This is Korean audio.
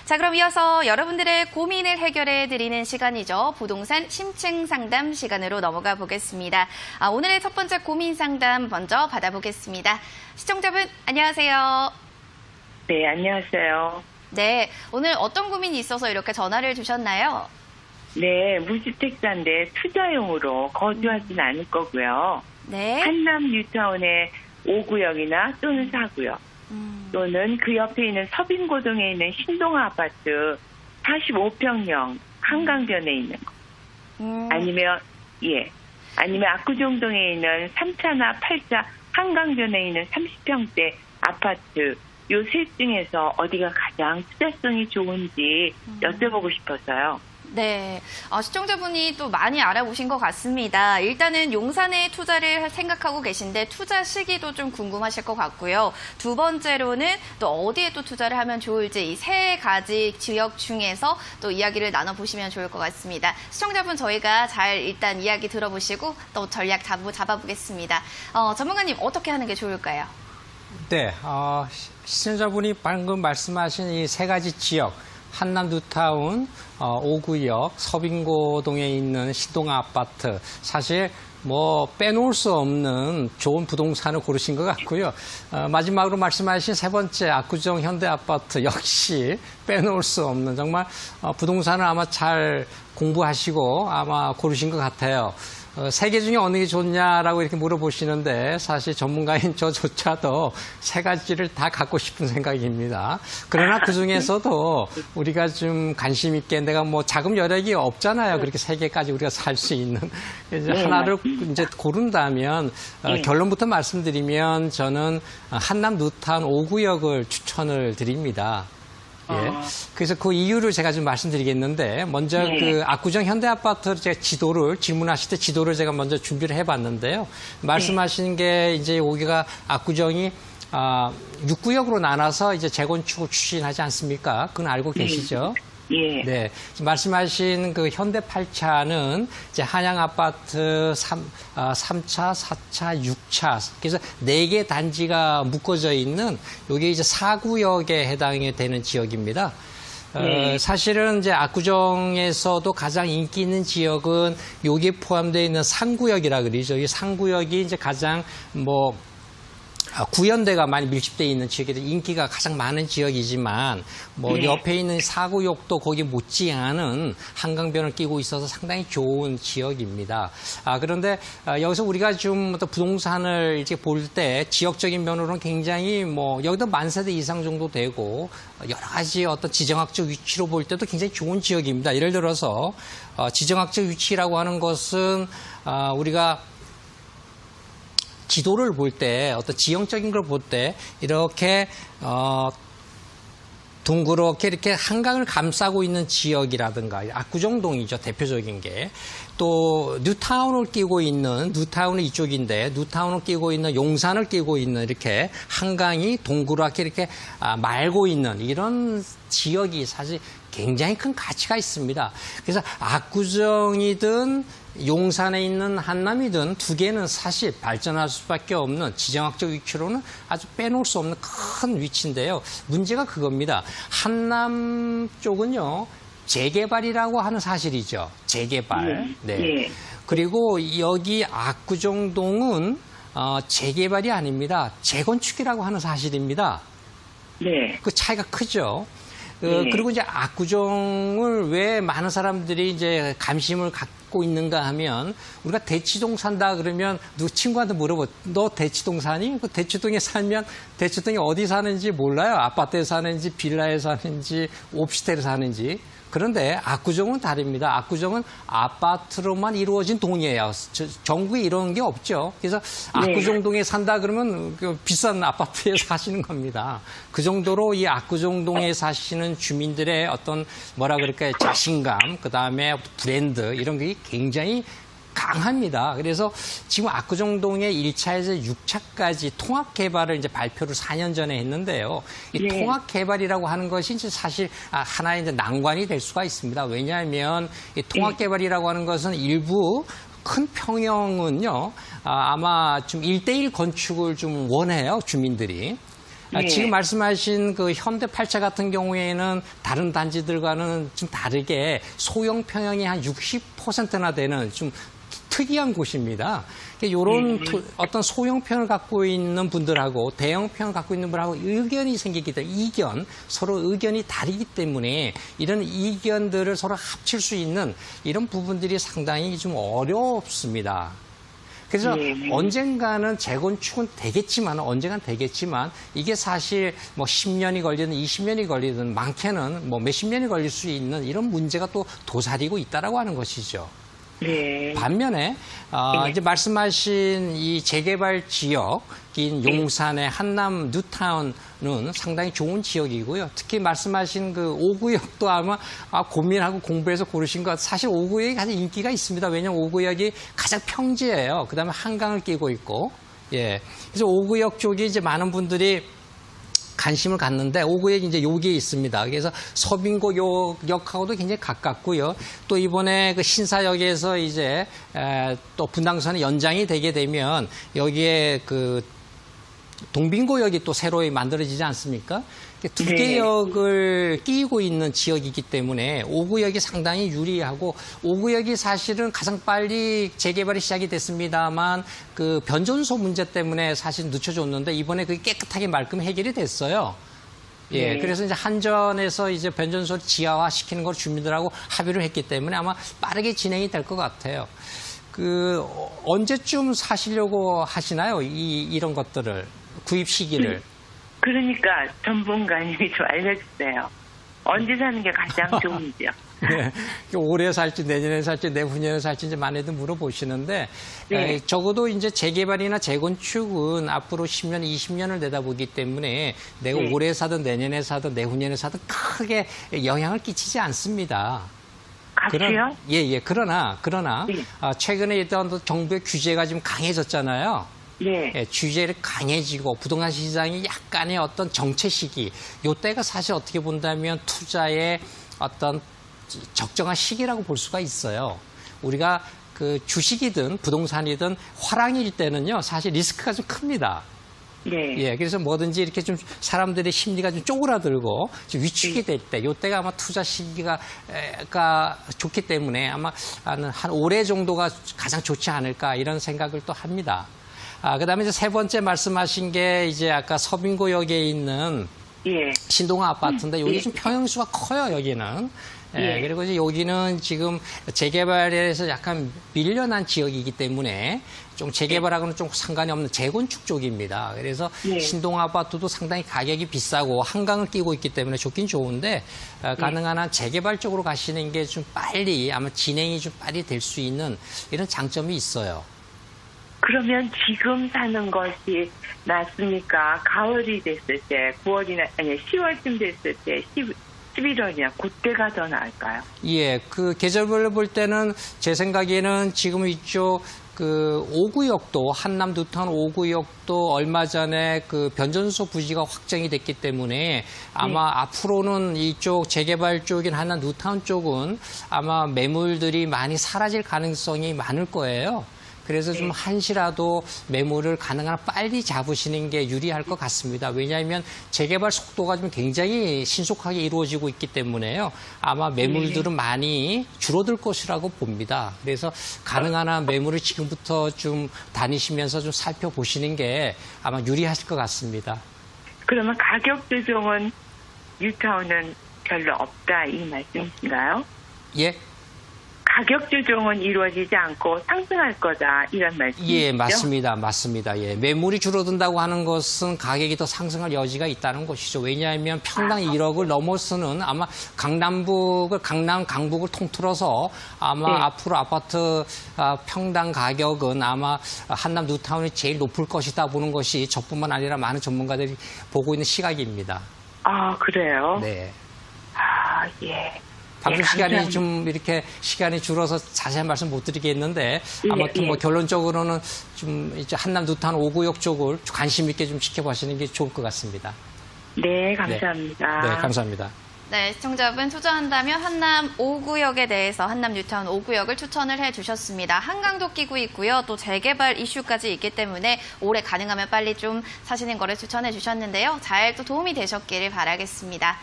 자, 그럼 이어서 여러분들의 고민을 해결해 드리는 시간이죠. 부동산 심층 상담 시간으로 넘어가 보겠습니다. 오늘의 첫 번째 고민 상담 먼저 받아보겠습니다. 시청자분, 안녕하세요. 네, 안녕하세요. 네, 오늘 어떤 고민이 있어서 이렇게 전화를 주셨나요? 네, 무주택자인데 투자용으로 거주하진 않을 거고요. 네. 한남 뉴타운의 5구역이나 또는 4구역 또는 그 옆에 있는 서빙고동에 있는 신동아 아파트 45평형 한강변에 있는 거. 아니면 압구정동에 있는 3차나 8차 한강변에 있는 30평대 아파트 요 셋 중에서 어디가 가장 투자성이 좋은지 여쭤보고 싶어서요. 네, 시청자분이 또 많이 알아보신 것 같습니다. 일단은 용산에 투자를 생각하고 계신데 투자 시기도 좀 궁금하실 것 같고요. 두 번째로는 또 어디에 또 투자를 하면 좋을지 이 세 가지 지역 중에서 또 이야기를 나눠보시면 좋을 것 같습니다. 시청자분 저희가 잘 일단 이야기 들어보시고 또 전략 잡아보겠습니다. 전문가님 어떻게 하는 게 좋을까요? 네, 시청자분이 방금 말씀하신 이 세 가지 지역, 한남 뉴타운, 5구역, 서빙고동에 있는 신동아 아파트, 사실 뭐 빼놓을 수 없는 좋은 부동산을 고르신 것 같고요. 마지막으로 말씀하신 세 번째 압구정 현대아파트 역시 빼놓을 수 없는 정말 부동산을 아마 잘 공부하시고 아마 고르신 것 같아요. 세 개 중에 어느 게 좋냐라고 이렇게 물어보시는데 사실 전문가인 저조차도 세 가지를 다 갖고 싶은 생각입니다. 그러나 그중에서도 우리가 좀 관심 있게 내가 뭐 자금 여력이 없잖아요. 그렇게 세 개까지 우리가 살 수 있는 이제 하나를 이제 고른다면 결론부터 말씀드리면 저는 한남 뉴타운 5구역을 추천을 드립니다. 예. 그래서 그 이유를 제가 좀 말씀드리겠는데, 먼저 그 압구정 현대아파트 제가 질문하실 때 지도를 제가 먼저 준비를 해봤는데요. 말씀하신 게 이제 여기가 압구정이 6구역으로 나눠서 이제 재건축을 추진하지 않습니까? 그건 알고 계시죠? 예. 네. 말씀하신 그 현대 8차는 이제 한양 아파트 3차, 4차, 6차. 그래서 4개 단지가 묶어져 있는 요게 이제 4구역에 해당이 되는 지역입니다. 사실은 이제 압구정에서도 가장 인기 있는 지역은 여기에 포함되어 있는 상구역이라 그러죠. 이 상구역이 이제 가장 구연대가 많이 밀집되어 있는 지역에서 인기가 가장 많은 지역이지만 옆에 있는 사구역도 거기 못지않은 한강변을 끼고 있어서 상당히 좋은 지역입니다. 그런데 여기서 우리가 좀 어떤 부동산을 이렇게 볼 때 지역적인 면으로는 굉장히 여기도 10,000세대 이상 정도 되고 여러 가지 어떤 지정학적 위치로 볼 때도 굉장히 좋은 지역입니다. 예를 들어서 지정학적 위치라고 하는 것은 우리가 지도를 볼 때 어떤 지형적인 걸 볼 때 이렇게 둥그렇게 이렇게 한강을 감싸고 있는 지역이라든가 압구정동이죠. 대표적인 게. 또 뉴타운을 끼고 있는 뉴타운은 이쪽인데 뉴타운을 끼고 있는 용산을 끼고 있는 이렇게 한강이 동그랗게 이렇게 말고 있는 이런 지역이 사실 굉장히 큰 가치가 있습니다. 그래서 압구정이든 용산에 있는 한남이든 두 개는 사실 발전할 수밖에 없는 지정학적 위치로는 아주 빼놓을 수 없는 큰 위치인데요. 문제가 그겁니다. 한남 쪽은요. 재개발이라고 하는 사실이죠. 재개발. 네. 그리고 여기 압구정동은 재개발이 아닙니다. 재건축이라고 하는 사실입니다. 네. 그 차이가 크죠. 그리고 이제 압구정을 왜 많은 사람들이 이제 관심을 갖고 있는가 하면 우리가 대치동 산다 그러면 누구 친구한테 너 대치동 사니? 그 대치동에 살면 대치동이 어디 사는지 몰라요. 아파트에 사는지 빌라에 사는지 오피스텔에 사는지. 그런데 압구정은 다릅니다. 압구정은 아파트로만 이루어진 동이에요. 전국에 이런 게 없죠. 그래서 압구정동에 산다 그러면 그 비싼 아파트에 사시는 겁니다. 그 정도로 이 압구정동에 사시는 주민들의 어떤 자신감, 그다음에 브랜드 이런 게 굉장히 강합니다. 그래서 지금 압구정동의 1차에서 6차까지 통합개발을 이제 발표를 4년 전에 했는데요. 이 통합개발이라고 하는 것이 이제 사실 하나의 이제 난관이 될 수가 있습니다. 왜냐하면 이 통합개발이라고 하는 것은 일부 큰 평형은요, 아마 좀 1:1 건축을 좀 원해요, 주민들이. 예. 지금 말씀하신 그 현대 8차 같은 경우에는 다른 단지들과는 좀 다르게 소형 평형이 한 60%나 되는 좀 특이한 곳입니다. 이런 어떤 소형평을 갖고 있는 분들하고 대형평을 갖고 있는 분하고 의견이 생기기 때문에 서로 의견이 다르기 때문에 이런 이견들을 서로 합칠 수 있는 이런 부분들이 상당히 좀 어렵습니다. 그래서 언젠가는 재건축은 되겠지만 이게 사실 뭐 10년이 걸리든 20년이 걸리든 많게는 뭐 몇십 년이 걸릴 수 있는 이런 문제가 또 도사리고 있다라고 하는 것이죠. 네. 반면에 이제 말씀하신 이 재개발 지역인 용산의 한남 뉴타운은 상당히 좋은 지역이고요. 특히 말씀하신 그 5구역도 아마 고민하고 공부해서 고르신 것 같아요. 사실 5구역이 가장 인기가 있습니다. 왜냐하면 5구역이 가장 평지예요. 그다음에 한강을 끼고 있고, 예. 그래서 5구역 쪽이 이제 많은 분들이 관심을 갖는데 5구역이 이제 여기에 있습니다. 그래서 서빙고 역하고도 굉장히 가깝고요. 또 이번에 그 신사역에서 이제 또 분당선이 연장이 되게 되면 여기에 그 동빙고역이 또 새로 만들어지지 않습니까? 두 개 역을 끼고 있는 지역이기 때문에 5구역이 상당히 유리하고 5구역이 사실은 가장 빨리 재개발이 시작이 됐습니다만 그 변전소 문제 때문에 사실 늦춰졌는데 이번에 그게 깨끗하게 말끔 해결이 됐어요. 예, 그래서 이제 한전에서 이제 변전소를 지하화 시키는 걸 주민들하고 합의를 했기 때문에 아마 빠르게 진행이 될 것 같아요. 그 언제쯤 사시려고 하시나요? 이런 것들을 구입 시기를? 그러니까 전문가님이 좀 알려주세요. 언제 사는 게 가장 좋은지요? 네, 올해 살지 내년에 살지 내후년에 살지 이제 많이들 물어보시는데 네. 적어도 이제 재개발이나 재건축은 앞으로 10년, 20년을 내다보기 때문에 내가 네. 올해 사든 내년에 사든 내후년에 사든 크게 영향을 끼치지 않습니다. 같이요? 예. 그러나 네. 최근에 일단 정부의 규제가 좀 강해졌잖아요. 네. 예, 규제를 강해지고 부동산 시장이 약간의 어떤 정체 시기, 요때가 사실 어떻게 본다면 투자의 어떤 적정한 시기라고 볼 수가 있어요. 우리가 그 주식이든 부동산이든 화랑일 때는요, 사실 리스크가 좀 큽니다. 네. 예, 그래서 뭐든지 이렇게 좀 사람들의 심리가 좀 쪼그라들고 좀 위축이 될 때, 요때가 아마 투자 시기가 좋기 때문에 아마 한 올해 정도가 가장 좋지 않을까 이런 생각을 또 합니다. 그다음에 이제 세 번째 말씀하신 게 이제 아까 서빙고역에 있는 예. 신동아 아파트인데 여기 좀 평형수가 커요, 여기는. 예, 그리고 이제 여기는 지금 재개발에서 약간 밀려난 지역이기 때문에 좀 재개발하고는 좀 상관이 없는 재건축 쪽입니다. 그래서 신동 아파트도 상당히 가격이 비싸고 한강을 끼고 있기 때문에 좋긴 좋은데 가능한 한 재개발 쪽으로 가시는 게 좀 빨리 아마 진행이 좀 빨리 될 수 있는 이런 장점이 있어요. 그러면 지금 사는 것이 낫습니까? 가을이 됐을 때, 9월이나, 아니, 10월쯤 됐을 때, 11월이나 그때가 더 나을까요? 예, 그 계절별로 볼 때는 제 생각에는 지금 이쪽 그 5구역도 한남 뉴타운 5구역도 얼마 전에 그 변전소 부지가 확정이 됐기 때문에 아마 앞으로는 이쪽 재개발 쪽인 한남 뉴타운 쪽은 아마 매물들이 많이 사라질 가능성이 많을 거예요. 그래서 좀 한시라도 매물을 가능한 한 빨리 잡으시는 게 유리할 것 같습니다. 왜냐하면 재개발 속도가 좀 굉장히 신속하게 이루어지고 있기 때문에요. 아마 매물들은 많이 줄어들 것이라고 봅니다. 그래서 가능한 한 매물을 지금부터 좀 다니시면서 좀 살펴보시는 게 아마 유리하실 것 같습니다. 그러면 가격 조정은 뉴타운은 별로 없다 이 말씀이신가요? 예. 가격 조정은 이루어지지 않고 상승할 거다 이런 말씀이시죠? 예, 맞습니다. 예, 매물이 줄어든다고 하는 것은 가격이 더 상승할 여지가 있다는 것이죠. 왜냐하면 평당 1억을 넘어서는 아마 강북을 통틀어서 아마 앞으로 아파트 평당 가격은 아마 한남 뉴타운이 제일 높을 것이다 보는 것이 저뿐만 아니라 많은 전문가들이 보고 있는 시각입니다. 아, 그래요? 네. 아, 예. 방금 예, 시간이 감사합니다. 좀 이렇게 시간이 줄어서 자세한 말씀 못 드리겠는데 아무튼 뭐 결론적으로는 좀 이제 한남 뉴타운 5구역 쪽을 관심 있게 좀 지켜보시는 게 좋을 것 같습니다. 네, 감사합니다. 네, 감사합니다. 네, 시청자분 투자한다면 한남 5구역에 대해서 한남 뉴타운 5구역을 추천을 해주셨습니다. 한강도 끼고 있고요. 또 재개발 이슈까지 있기 때문에 올해 가능하면 빨리 좀 사시는 거를 추천해 주셨는데요. 잘 또 도움이 되셨기를 바라겠습니다.